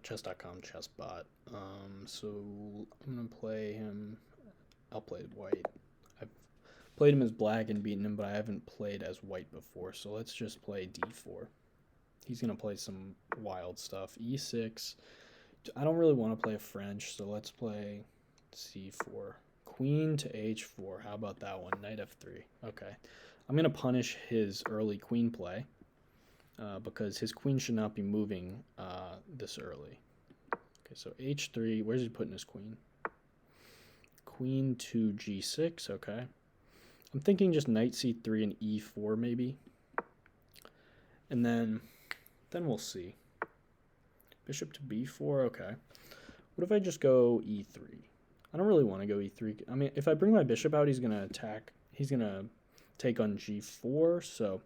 chess.com chess bot. So I'm gonna play him. I'll play white. I've played him as black and beaten him, but I haven't played as white before. So let's just play d4. He's gonna play some wild stuff. e6. I don't really want to play a French, so let's play c4. Queen to h4. How about that one? Knight f3. Okay. I'm gonna punish his early queen play. Because his queen should not be moving this early. Okay, so h3. Where's he putting his queen? Queen to g6. Okay. I'm thinking just knight c3 and e4 maybe. And then we'll see. Bishop to b4. Okay. What if I just go e3? I don't really want to go e3. I mean, if I bring my bishop out, he's going to attack. He's going to take on g4, so...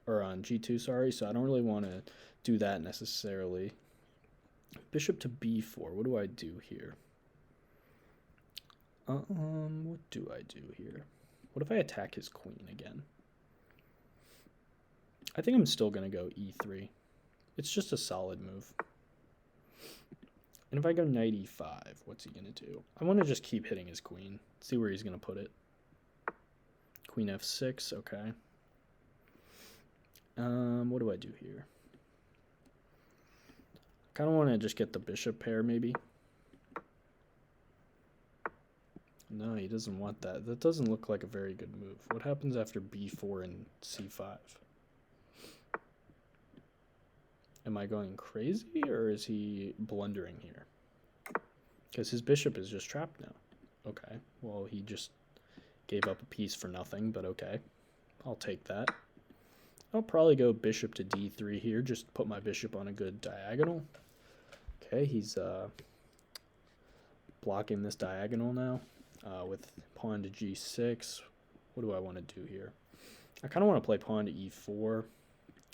or on g2, sorry, so I don't really want to do that necessarily. Bishop to b4, what do I do here? What do I do here? What if I attack his queen again? I think I'm still going to go e3. It's just a solid move. And if I go knight e5, what's he going to do? I want to just keep hitting his queen, see where he's going to put it. Queen f6, okay. What do I do here? I kind of want to just get the bishop pair, maybe. No, he doesn't want that. That doesn't look like a very good move. What happens after b4 and c5? Am I going crazy, or is he blundering here? Because his bishop is just trapped now. Okay, well, he just gave up a piece for nothing, but okay. I'll take that. I'll probably go bishop to d3 here, just put my bishop on a good diagonal. Okay, he's blocking this diagonal now with pawn to g6. What do I want to do here? I kind of want to play pawn to e4.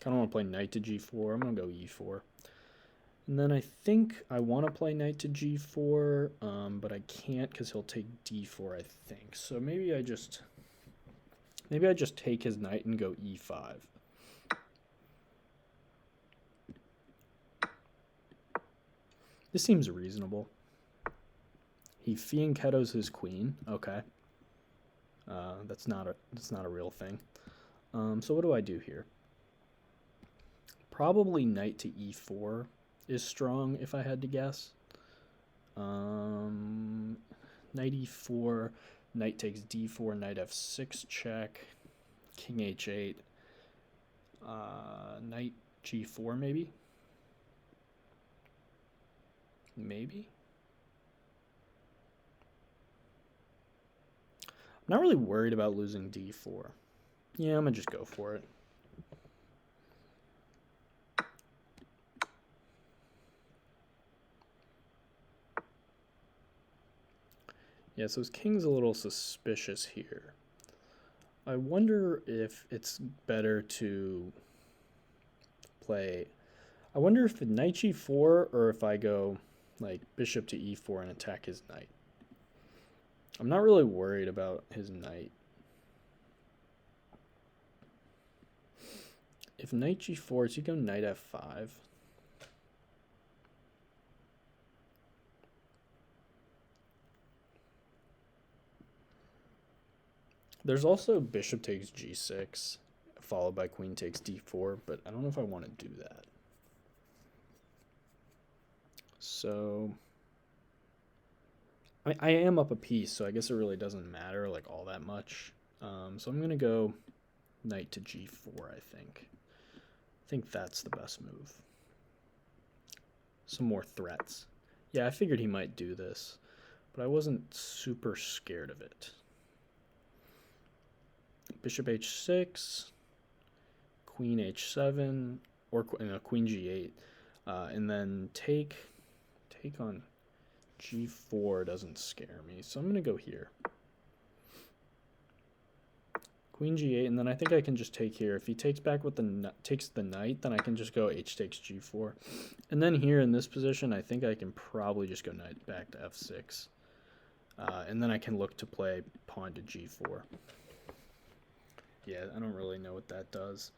Kind of want to play knight to g4. I'm going to go e4. And then I think I want to play knight to g4, but I can't because he'll take d4, I think. So maybe I just take his knight and go e5. This seems reasonable. He fianchettos his queen. Okay. That's not a real thing. So what do I do here? Probably knight to e4 is strong if I had to guess. Knight e4, knight takes d4, knight f6 check, king h8, knight g4 maybe? Maybe? I'm not really worried about losing d4. Yeah, I'm going to just go for it. Yeah, so his king's a little suspicious here. I wonder if it's better to play... I wonder if the knight g4 or if I go like bishop to e4 and attack his knight. I'm not really worried about his knight. If knight g4, does he go knight f5? There's also bishop takes g6, followed by queen takes d4, but I don't know if I want to do that. So I am up a piece, so I guess it really doesn't matter like all that much. So I'm going to go knight to g4, I think. I think that's the best move. Some more threats. Yeah, I figured he might do this, but I wasn't super scared of it. Bishop h6, queen h7, or queen g8, and then take on g4 doesn't scare me, so I'm going to go here. Queen g8, and then I think I can just take here. If he takes back with takes the knight, then I can just go h takes g4. And then here in this position, I think I can probably just go knight back to f6. And then I can look to play pawn to g4. Yeah, I don't really know what that does.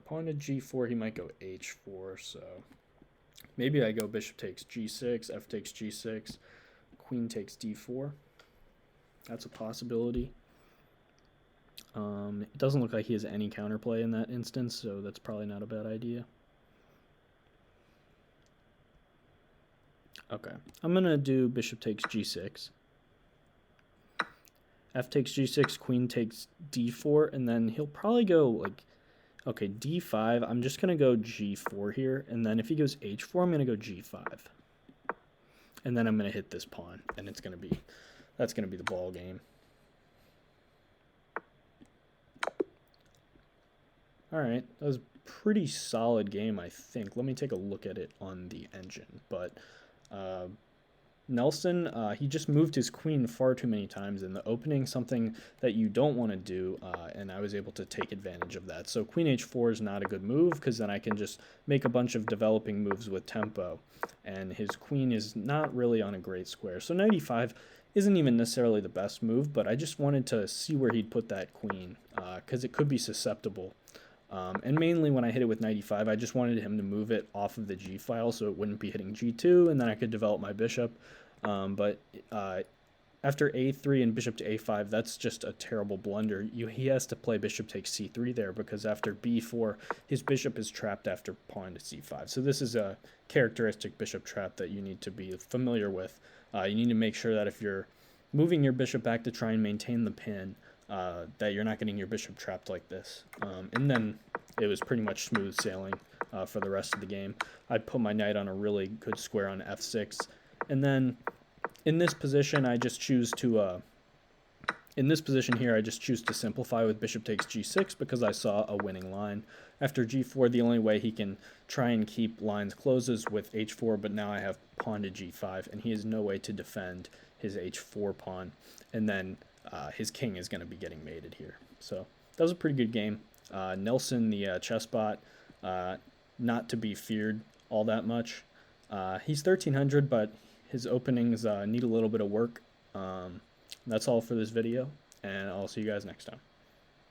Pawn to g4, he might go h4, so Maybe I go bishop takes g6, f takes g6, queen takes d4. That's a possibility. It doesn't look like he has any counterplay in that instance, so that's probably not a bad idea. Okay, I'm going to do bishop takes g6. F takes g6, queen takes d4, and then he'll probably go like, okay, d5. I'm just going to go g4 here, and then if he goes h4, I'm going to go g5. And then I'm going to hit this pawn, and that's going to be the ball game. All right, that was a pretty solid game, I think. Let me take a look at it on the engine. But Nelson, he just moved his queen far too many times in the opening, something that you don't want to do, and I was able to take advantage of that. So queen h4 is not a good move, because then I can just make a bunch of developing moves with tempo, and his queen is not really on a great square. So knight e5 isn't even necessarily the best move, but I just wanted to see where he'd put that queen, because it could be susceptible. And mainly when I hit it with knight e5, I just wanted him to move it off of the g file so it wouldn't be hitting g2, and then I could develop my bishop. But after a3 and bishop to a5, that's just a terrible blunder. He has to play bishop takes c3 there, because after b4, his bishop is trapped after pawn to c5. So this is a characteristic bishop trap that you need to be familiar with. You need to make sure that if you're moving your bishop back to try and maintain the pin, that you're not getting your bishop trapped like this. And then it was pretty much smooth sailing for the rest of the game. I put my knight on a really good square on f6, and then in this position I just choose to simplify with bishop takes g6, because I saw a winning line. After g4, the only way he can try and keep lines closed is with h4, but now I have pawn to g5, and he has no way to defend his h4 pawn, and then his king is going to be getting mated here. So that was a pretty good game. Nelson, the chessbot, not to be feared all that much. He's 1300, but his openings need a little bit of work. That's all for this video, and I'll see you guys next time.